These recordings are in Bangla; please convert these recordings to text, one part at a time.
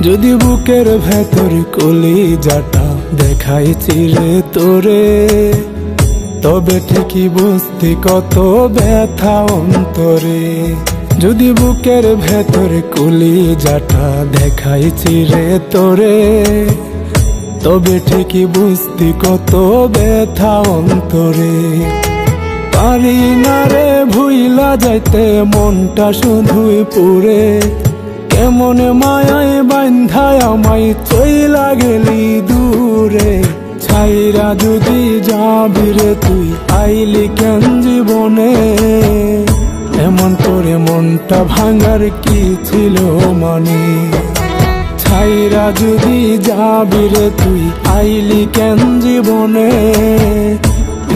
যদি বুকের ভেতর কলিজাটা দেখাই চিরে তোরে, তবে ঠিকই বুঝতি কত ব্যথা অন্তরে। যদি বুকের ভেতর কলিজাটা দেখাই চিরে তোরে, তবে ঠিকই বুঝতি কত ব্যথা অন্তরে। পারি না রে ভুইলা যাইতে মনটা শুধুই পুরে, কেমন মায়ায় বান্ধায় আমায় চইলা গেলি দূরে। ছাইরা যদি যাবি রে তুই আইলি কেন জীবনে, এমন করে মনটা ভাঙার কি ছিল মানে। ছাইরা যদি যাবি রে তুই আইলি কেন জীবনে,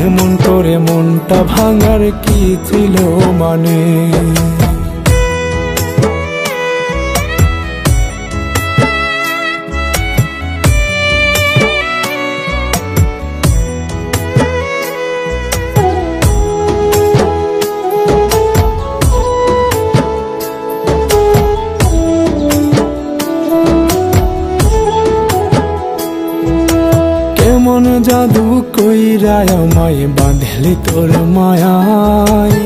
এমন করে মনটা ভাঙার কি ছিল মানে। কেমন জাদু কইরা আমায় বাঁধলি তোর মায়ায়,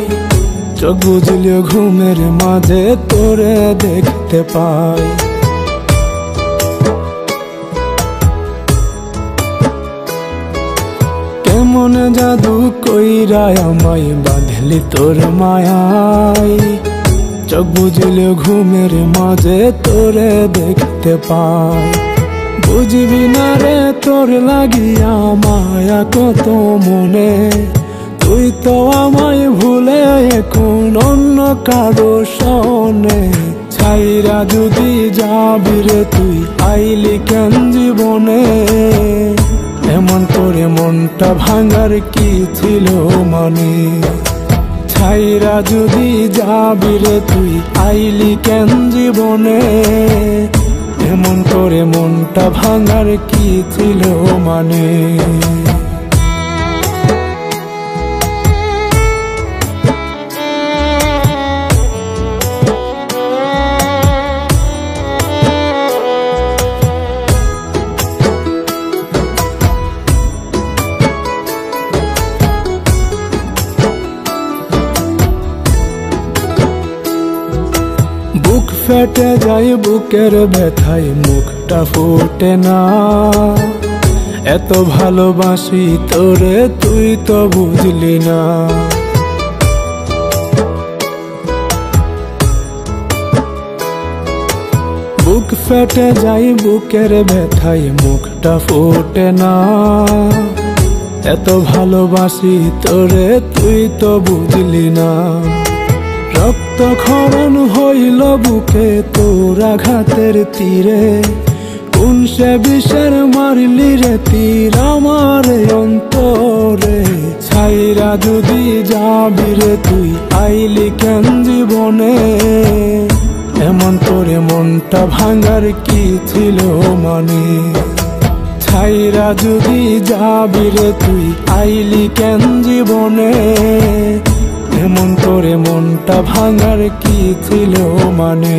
চোখ বুঝলিও ঘুমের মাঝে তোরে দেখতে পাই। কেমন জাদু কইরা আমায় বাঁধলি তোর মায়ায়, চোখ বুঝলিও ঘুমের মাঝে তোরে দেখতে পাই। বুঝবি না রে তোর লাগিয়া মায়া কত মনে, তুই তো আমায় ভুলে এখন অন্য কারো শোনে। ছাইরা যদি যাবি রে তুই আইলি কেন জীবনে, এমন করে মনটা ভাঙার কি ছিল মানে। ছাইরা যদি যাবি রে তুই আইলি কেন জীবনে, এমন করে মনটা ভাঙার কি ছিল মানে। বুক ফেটে যায় বুকের ব্যথায় মুখটা ফোটে না, এত ভালোবাসি তোরে তুই তো বুঝলি না। বুক ফেটে যায় বুকের ব্যথায় মুখটা ফোটে না, এত ভালোবাসি তোরে তুই তো বুঝলি না। রক্ত ক্ষরণ হইল বুকে তোর আঘাতের তীরে, কোন সে বিষের মারলি রে তীর আমার অন্তরে। ছাইরা যদি যাবি রে তুই আইলি কেন জীবনে, এমন করে মনটা ভাঙার কি ছিল মানে। ছাইরা যদি যাবি রে তুই আইলি কেন জীবনে, এমন করে মনটা ভাঙার কি ছিল মানে।